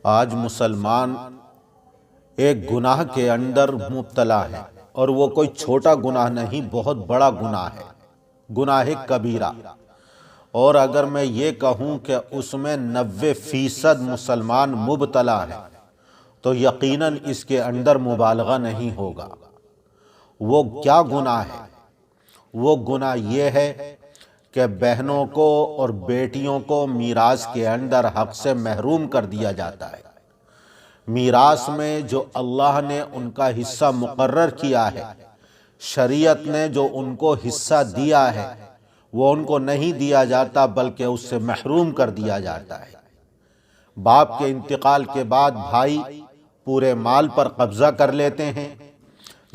آج مسلمان ایک گناہ کے اندر مبتلا ہے، اور وہ کوئی چھوٹا گناہ نہیں، بہت بڑا گناہ ہے، گناہ کبیرہ۔ اور اگر میں یہ کہوں کہ اس میں 90% مسلمان مبتلا ہے تو یقیناً اس کے اندر مبالغہ نہیں ہوگا۔ وہ کیا گناہ ہے؟ وہ گناہ یہ ہے کہ بہنوں کو اور بیٹیوں کو میراث کے اندر حق سے محروم کر دیا جاتا ہے۔ میراث میں جو اللہ نے ان کا حصہ مقرر کیا ہے، شریعت نے جو ان کو حصہ دیا ہے، وہ ان کو نہیں دیا جاتا بلکہ اس سے محروم کر دیا جاتا ہے۔ باپ کے انتقال کے بعد بھائی پورے مال پر قبضہ کر لیتے ہیں،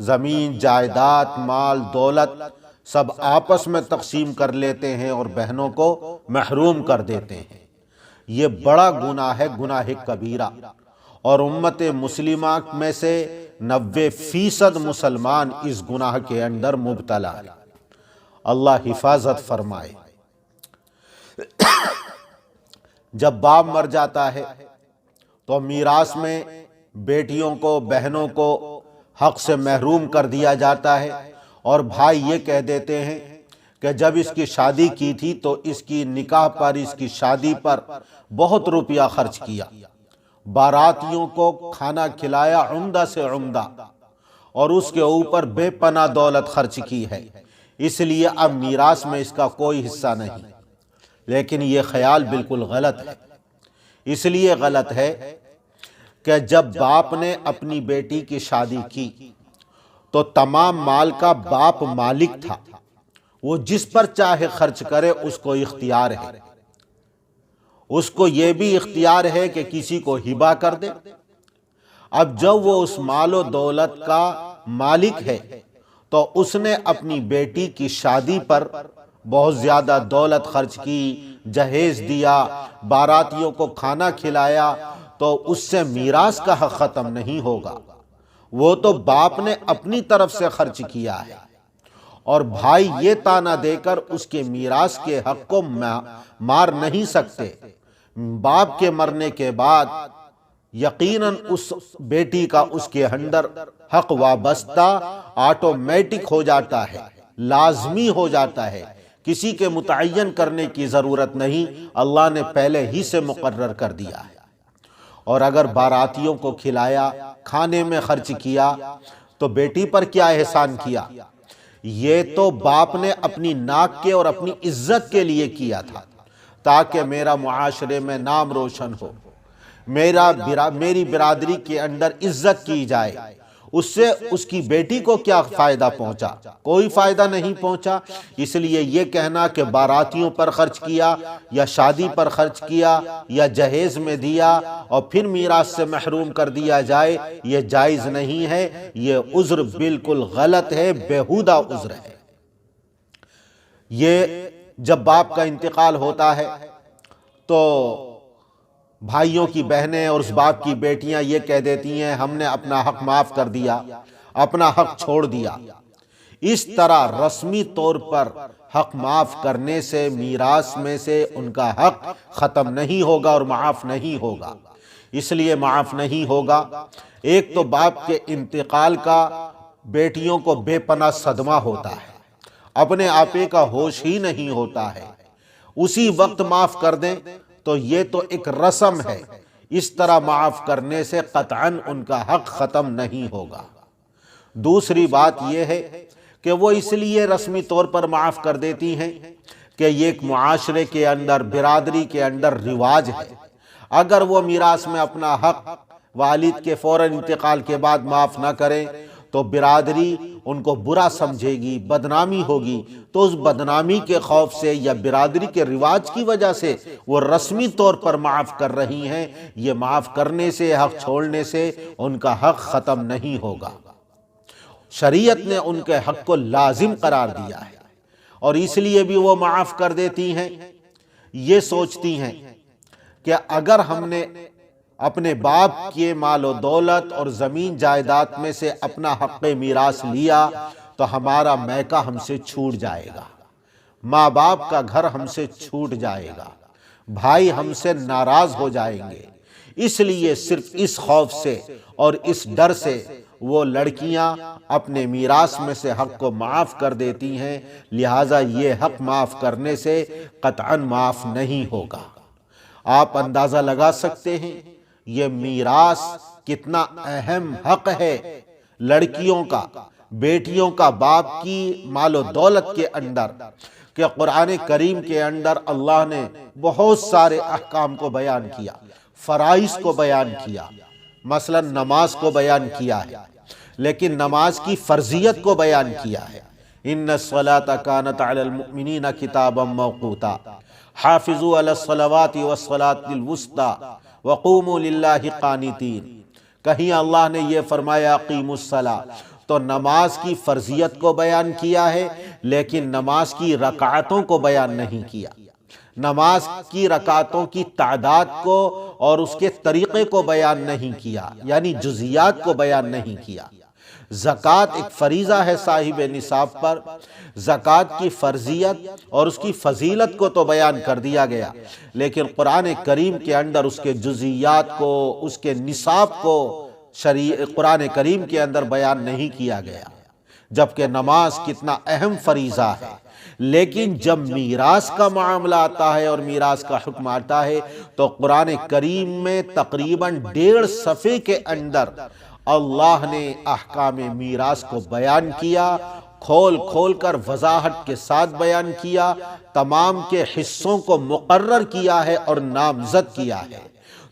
زمین، جائیداد، مال، دولت سب آپس میں تقسیم کر لیتے ہیں اور بہنوں کو محروم کر دیتے ہیں۔ یہ بڑا گناہ ہے، گناہ کبیرہ، اور امت مسلمہ میں سے 90% مسلمان اس گناہ کے اندر مبتلا ہے۔ اللہ حفاظت فرمائے۔ جب باپ مر جاتا ہے تو میراث میں بیٹیوں کو، بہنوں کو حق سے محروم کر دیا جاتا ہے، اور بھائی یہ کہہ دیتے ہیں کہ جب اس کی شادی کی تھی تو اس کی نکاح پر، اس کی شادی پر بہت روپیہ خرچ کیا، باراتیوں کو کھانا کھلایا عمدہ سے عمدہ، اور اس کے اوپر بے پناہ دولت خرچ کی ہے، اس لیے اب میراث میں اس کا کوئی حصہ نہیں۔ لیکن یہ خیال بالکل غلط ہے۔ اس لیے غلط ہے کہ جب باپ نے اپنی بیٹی کی شادی کی تو تمام مال کا باپ مالک تھا، وہ جس پر چاہے خرچ کرے، اس کو اختیار ہے۔ اس کو یہ بھی اختیار ہے کہ کسی کو ہبہ کر دے۔ اب جب وہ اس مال و دولت کا مالک ہے تو اس نے اپنی بیٹی کی شادی پر بہت زیادہ دولت خرچ کی، جہیز دیا، باراتیوں کو کھانا کھلایا، تو اس سے میراث کا حق ختم نہیں ہوگا۔ وہ تو باپ نے اپنی طرف سے خرچ کیا ہے، اور بھائی یہ طعنہ دے کر اس کے میراث کے حق کو مار نہیں سکتے۔ باپ کے مرنے کے بعد یقیناً اس بیٹی کا اس کے اندر حق وابستہ آٹومیٹک ہو جاتا ہے، لازمی ہو جاتا ہے، کسی کے متعین کرنے کی ضرورت نہیں، اللہ نے پہلے ہی سے مقرر کر دیا ہے۔ اور اگر باراتیوں کو کھلایا، کھانے میں خرچ کیا، تو بیٹی پر کیا احسان کیا؟ یہ تو باپ نے اپنی ناک کے اور اپنی عزت کے لیے کیا تھا، تاکہ میرا معاشرے میں نام روشن ہو، میری برادری کے اندر عزت کی جائے۔ اس سے اس کی بیٹی کو کیا فائدہ پہنچا؟ کوئی فائدہ نہیں پہنچا۔ اس لیے یہ کہنا کہ باراتیوں پر خرچ کیا، یا شادی پر خرچ کیا، یا جہیز میں دیا اور پھر میراث سے محروم کر دیا جائے، یہ جائز نہیں ہے۔ یہ عذر بالکل غلط ہے، بیہودہ عذر ہے۔ یہ جب باپ کا انتقال ہوتا ہے تو بھائیوں کی بہنیں اور اس باپ کی بیٹیاں یہ کہہ دیتی ہیں ہم نے اپنا حق معاف کر دیا، اپنا حق چھوڑ دیا۔ اس طرح رسمی طور پر حق معاف کرنے سے میراث میں سے ان کا حق ختم نہیں ہوگا اور معاف نہیں ہوگا۔ اس لیے معاف نہیں ہوگا، ایک تو باپ کے انتقال کا بیٹیوں کو بے پناہ صدمہ ہوتا ہے، اپنے آپے کا ہوش ہی نہیں ہوتا ہے، اسی وقت معاف کر دیں تو یہ تو ایک رسم ہے۔ اس طرح معاف کرنے سے قطعاً ان کا حق ختم نہیں ہوگا۔ دوسری بات یہ ہے کہ وہ اس لیے رسمی طور پر معاف کر دیتی ہیں کہ یہ ایک معاشرے کے اندر، برادری کے اندر رواج ہے۔ اگر وہ میراث میں اپنا حق والد کے فوراً انتقال کے بعد معاف نہ کریں تو برادری ان کو برا سمجھے گی، بدنامی ہوگی، تو اس بدنامی کے خوف سے یا برادری کے رواج کی وجہ سے وہ رسمی طور پر معاف کر رہی ہیں۔ یہ معاف کرنے سے، حق چھوڑنے سے ان کا حق ختم نہیں ہوگا۔ شریعت نے ان کے حق کو لازم قرار دیا ہے، اور اس لیے بھی وہ معاف کر دیتی ہیں۔ یہ سوچتی ہیں کہ اگر ہم نے اپنے باپ کے مال و دولت اور زمین جائیداد میں سے اپنا حق میراث لیا تو ہمارا میکہ ہم سے چھوٹ جائے گا، ماں باپ کا گھر ہم سے چھوٹ جائے گا، بھائی ہم سے ناراض ہو جائیں گے، اس لیے صرف اس خوف سے اور اس ڈر سے وہ لڑکیاں اپنے میراث میں سے حق کو معاف کر دیتی ہیں، لہٰذا یہ حق معاف کرنے سے قطعاً معاف نہیں ہوگا۔ آپ اندازہ لگا سکتے ہیں یہ میراث کتنا اہم حق ہے لڑکیوں کا، بیٹیوں کا باپ کی مال و دولت کے اندر، کہ قرآن کریم کے اندر اللہ نے بہت سارے احکام کو بیان کیا، فرائض کو بیان کیا، مثلا نماز کو بیان کیا ہے، لیکن نماز کی فرضیت کو بیان کیا ہے۔ ان الصلاۃ کانت علی المؤمنین کتابا موقوتا حافظوا علی الصلوات والصلاۃ الوسطی وقوموا للہ قانتین۔ کہیں اللہ نے یہ فرمایا اقیموا الصلاۃ، تو نماز کی فرضیت کو بیان کیا ہے، لیکن نماز کی رکعتوں کو بیان نہیں کیا، نماز کی رکعتوں کی تعداد کو اور اس کے طریقے کو بیان نہیں کیا، یعنی جزیات کو بیان نہیں کیا۔ زکوٰۃ ایک فریضہ ہے صاحب نصاب پر، زکوٰۃ کی فرضیت اور اس کی فضیلت کو تو بیان کر دیا گیا، لیکن قرآن کریم کے اندر اس کے جزیات کو، اس کے نصاب کو قرآن کریم کے اندر بیان نہیں کیا گیا، جبکہ نماز کتنا اہم فریضہ ہے۔ لیکن جب میراث کا معاملہ آتا ہے اور میراث کا حکم آتا ہے تو قرآن کریم میں تقریباً 1.5 صفحے کے اندر اللہ نے احکام میراث کو بیان کیا، کھول کھول کر وضاحت کے ساتھ بیان کیا، تمام کے حصوں کو مقرر کیا ہے اور نامزد کیا ہے۔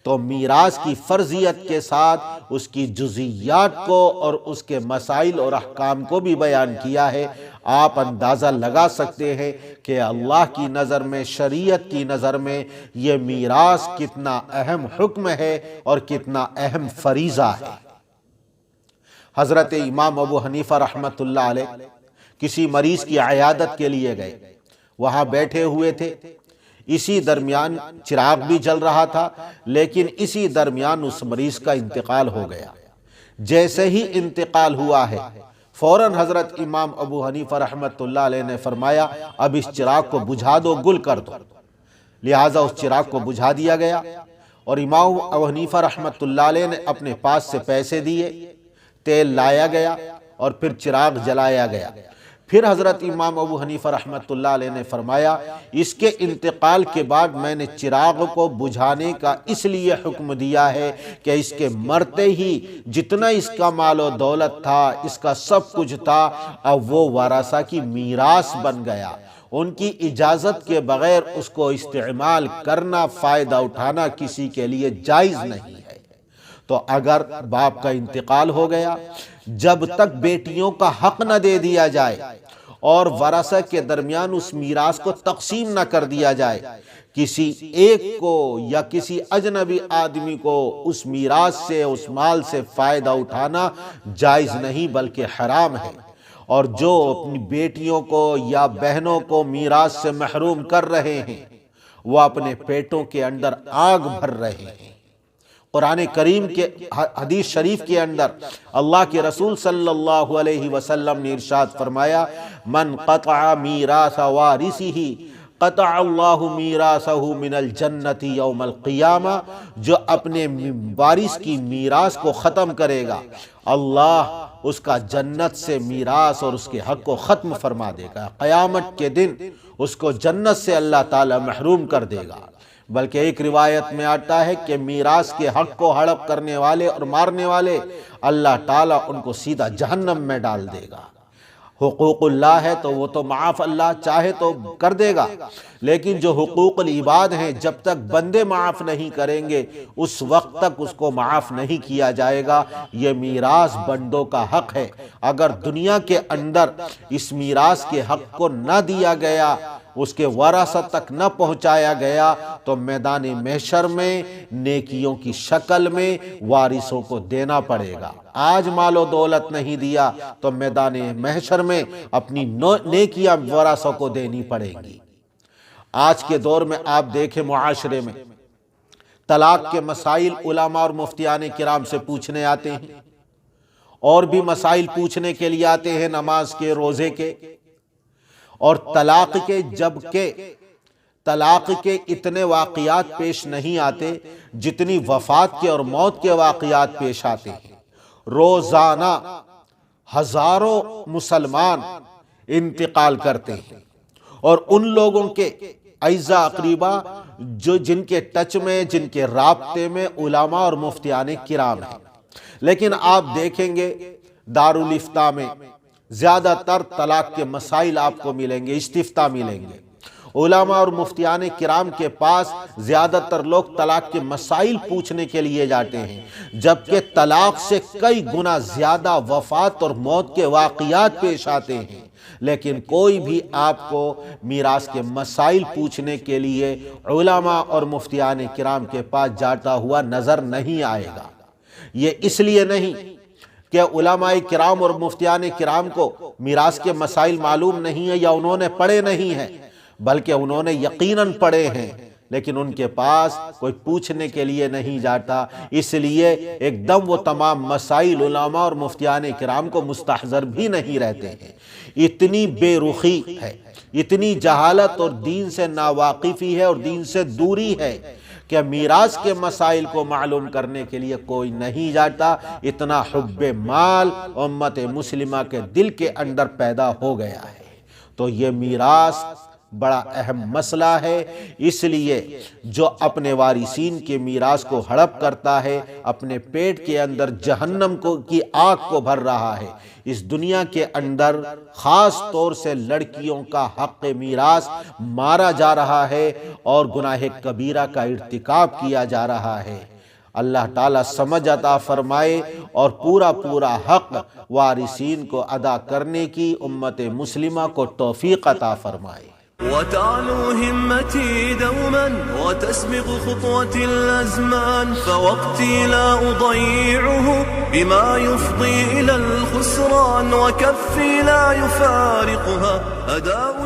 تو میراث کی فرضیت کے ساتھ اس کی جزیات کو اور اس کے مسائل اور احکام کو بھی بیان کیا ہے۔ آپ اندازہ لگا سکتے ہیں کہ اللہ کی نظر میں، شریعت کی نظر میں یہ میراث کتنا اہم حکم ہے اور کتنا اہم فریضہ ہے۔ حضرت امام ابو حنیفہ رحمۃ اللہ علیہ کسی مریض کی عیادت کے لیے گئے، وہاں بیٹھے ہوئے تھے، اسی درمیان چراغ بھی جل رہا تھا، لیکن اسی درمیان اس مریض کا انتقال ہو گیا۔ جیسے ہی انتقال ہوا ہے فوراً حضرت امام ابو حنیفہ رحمۃ اللہ علیہ نے فرمایا اب اس چراغ کو بجھا دو، گل کر دو۔ لہٰذا اس چراغ کو بجھا دیا گیا اور امام ابو حنیفہ رحمۃ اللہ علیہ نے اپنے پاس سے پیسے دیے، تیل لایا گیا اور پھر چراغ جلایا گیا۔ پھر حضرت امام ابو حنیفہ رحمۃ اللہ علیہ نے فرمایا اس کے انتقال کے بعد میں نے چراغ کو بجھانے کا اس لیے حکم دیا ہے کہ اس کے مرتے ہی جتنا اس کا مال و دولت تھا، اس کا سب کچھ تھا، اب وہ ورثہ کی میراث بن گیا۔ ان کی اجازت کے بغیر اس کو استعمال کرنا، فائدہ اٹھانا کسی کے لیے جائز نہیں ہے۔ تو اگر باپ کا انتقال ہو گیا، جب تک بیٹیوں کا حق نہ دے دیا جائے اور ورثہ کے درمیان اس میراث کو تقسیم نہ کر دیا جائے، کسی ایک کو یا کسی اجنبی آدمی کو اس میراث سے، اس مال سے فائدہ اٹھانا جائز نہیں بلکہ حرام ہے۔ اور جو اپنی بیٹیوں کو یا بہنوں کو میراث سے محروم کر رہے ہیں وہ اپنے پیٹوں کے اندر آگ بھر رہے ہیں۔ قرآن کریم کے حدیث شریف کے اندر اللہ کے رسول صلی اللہ علیہ وسلم نے ارشاد فرمایا من قطع میراث وارثہ قطع اللہ میراثہ من الجنت یوم القیامہ، جو اپنے وارث کی میراث کو ختم کرے گا اللہ اس کا جنت سے میراث اور اس کے حق کو ختم فرما دے گا، قیامت کے دن اس کو جنت سے اللہ تعالی محروم کر دے گا۔ بلکہ ایک روایت میں آتا ہے کہ میراث کے حق کو ہڑپ کرنے والے اور مارنے والے اللہ تعالیٰ ان کو سیدھا جہنم میں ڈال دے گا۔ حقوق اللہ ہے تو وہ تو معاف اللہ چاہے تو کر دے گا، لیکن جو حقوق العباد ہیں جب تک بندے معاف نہیں کریں گے اس وقت تک اس کو معاف نہیں کیا جائے گا۔ یہ میراث بندوں کا حق ہے، اگر دنیا کے اندر اس میراث کے حق کو نہ دیا گیا، اس کے ورثہ تک نہ پہنچایا گیا تو میدان محشر میں نیکیوں کی شکل میں وارثوں کو دینا پڑے گا۔ آج مال و دولت نہیں دیا تو میدان محشر میں اپنی نیکیاں ورثوں کو دینی پڑیں گی۔ آج کے دور میں آپ دیکھیں معاشرے میں طلاق کے مسائل علماء اور مفتیان کرام سے پوچھنے آتے ہیں، اور بھی مسائل پوچھنے کے لیے آتے ہیں، نماز کے، روزے کے اور طلاق کے، جبکہ طلاق کے اتنے واقعات پیش نہیں آتے جتنی وفات کے اور موت کے واقعات پیش آتے ہیں۔ روزانہ ہزاروں مسلمان انتقال کرتے ہیں، اور ان لوگوں کے اعزا اقریبا جن کے ٹچ میں، جن کے رابطے میں علماء اور مفتیان کرام ہیں۔ لیکن آپ دیکھیں گے دارالافتاء میں زیادہ تر طلاق کے مسائل آپ کو ملیں گے، استفتاء ملیں گے۔ علماء اور مفتیان کرام کے پاس زیادہ تر لوگ طلاق کے مسائل پوچھنے کے لیے جاتے ہیں، جبکہ طلاق سے کئی گنا زیادہ وفات اور موت کے واقعات پیش آتے ہیں، لیکن کوئی بھی آپ کو میراث کے مسائل پوچھنے کے لیے علماء اور مفتیان کرام کے پاس جاتا ہوا نظر نہیں آئے گا۔ یہ اس لیے نہیں کہ علماء کرام اور مفتیان کرام کو میراث کے مسائل معلوم نہیں ہیں یا انہوں نے پڑھے نہیں ہیں، بلکہ انہوں نے یقیناً پڑھے ہیں، لیکن ان کے پاس کوئی پوچھنے کے لیے نہیں جاتا، اس لیے ایک دم وہ تمام مسائل علماء اور مفتیان کرام کو مستحضر بھی نہیں رہتے ہیں۔ اتنی بے رخی ہے، اتنی جہالت اور دین سے ناواقفی ہے اور دین سے دوری ہے کہ میراث کے مسائل کو معلوم کرنے کے لیے کوئی نہیں جاتا۔ اتنا حب مال امت مسلمہ کے دل کے اندر پیدا ہو گیا ہے۔ تو یہ میراث بڑا اہم مسئلہ ہے، اس لیے جو اپنے وارثین کے میراث کو ہڑپ کرتا ہے اپنے پیٹ کے اندر جہنم کی آگ کو بھر رہا ہے۔ اس دنیا کے اندر خاص طور سے لڑکیوں کا حق میراث مارا جا رہا ہے اور گناہ کبیرہ کا ارتکاب کیا جا رہا ہے۔ اللہ تعالیٰ سمجھ عطا فرمائے اور پورا حق وارثین کو ادا کرنے کی امت مسلمہ کو توفیق عطا فرمائے۔ وتعلو همتي دوما وتسبق خطوتي الأزمان، فوقتي لا أضيعه بما يفضي إلى الخسران، وكفي لا يفارقها أداء